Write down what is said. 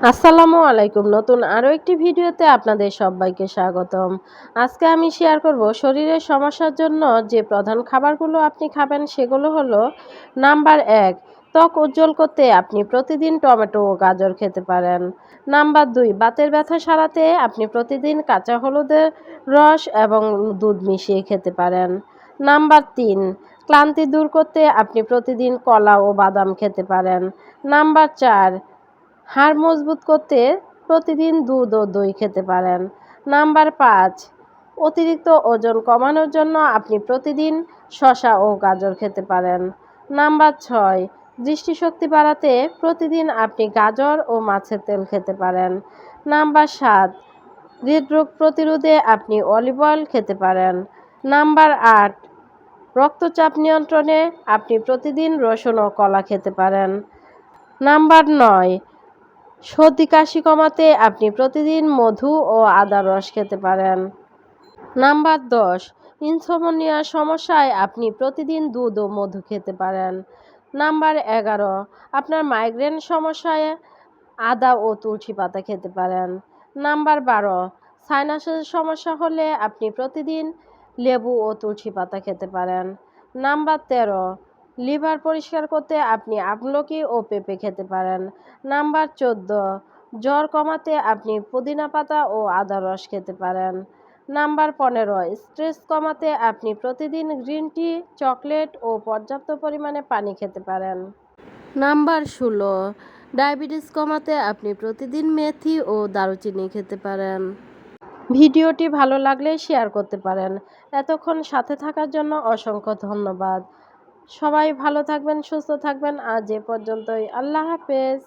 আসসালামু আলাইকুম। নতুন আরও একটি ভিডিওতে আপনাদের সবাইকে স্বাগতম। আজকে আমি শেয়ার করব শরীরের সমস্যার জন্য যে প্রধান খাবারগুলো আপনি খাবেন সেগুলো হলো নাম্বার ১, ত্বক উজ্জ্বল করতে আপনি প্রতিদিন টমেটো ও গাজর খেতে পারেন। নাম্বার ২, বাতের ব্যথা সারাতে আপনি প্রতিদিন কাঁচা হলুদের রস এবং দুধ মিশিয়ে খেতে পারেন। নাম্বার ৩, ক্লান্তি দূর করতে আপনি প্রতিদিন কলা ও বাদাম খেতে পারেন। নাম্বার ৪, হাড় মজবুত করতে প্রতিদিন দুধ ও দই খেতে পারেন। নাম্বার ৫, অতিরিক্ত ওজন কমানোর জন্য আপনি প্রতিদিন শসা ও গাজর খেতে পারেন। নাম্বার ৬, দৃষ্টিশক্তি বাড়াতে প্রতিদিন আপনি গাজর ও মাছের তেল খেতে পারেন। নাম্বার ৭, হৃদরোগ প্রতিরোধে আপনি অলিভ অয়েল খেতে পারেন। নাম্বার ৮, রক্তচাপ নিয়ন্ত্রণে আপনি প্রতিদিন রসুন ও কলা খেতে পারেন। নাম্বার ৯, সর্দি কাশি কমাতে আপনি প্রতিদিন মধু ও আদার রস খেতে পারেন। নাম্বার ১০, ইনসমনিয়ার সমস্যায় আপনি প্রতিদিন দুধ ও মধু খেতে পারেন। নাম্বার ১১, আপনার মাইগ্রেন সমস্যায় আদা ও তুলসী পাতা খেতে পারেন। নাম্বার ১২, সাইনাসের সমস্যা হলে আপনি প্রতিদিন লেবু ও তুলসী পাতা খেতে পারেন। নাম্বার ১৩, লিভার পরিষ্কার করতে আপনি আমলকি ও পেঁপে খেতে পারেন। নাম্বার ১৪, জ্বর কমাতে আপনি পুদিনা পাতা ও আদা রস খেতে পারেন। নাম্বার ১৫, স্ট্রেস কমাতে আপনি প্রতিদিন গ্রিন টি, চকলেট ও পর্যাপ্ত পরিমাণে পানি খেতে পারেন। নাম্বার ১৬, ডায়াবেটিস কমাতে আপনি প্রতিদিন মেথি ও দারুচিনি খেতে পারেন। ভিডিওটি ভালো লাগলে শেয়ার করতে পারেন। এতক্ষণ সাথে থাকার জন্য অসংখ্য ধন্যবাদ। সবাই ভালো থাকবেন, সুস্থ থাকবেন। আজ এ পর্যন্তই। আল্লাহ হাফেজ।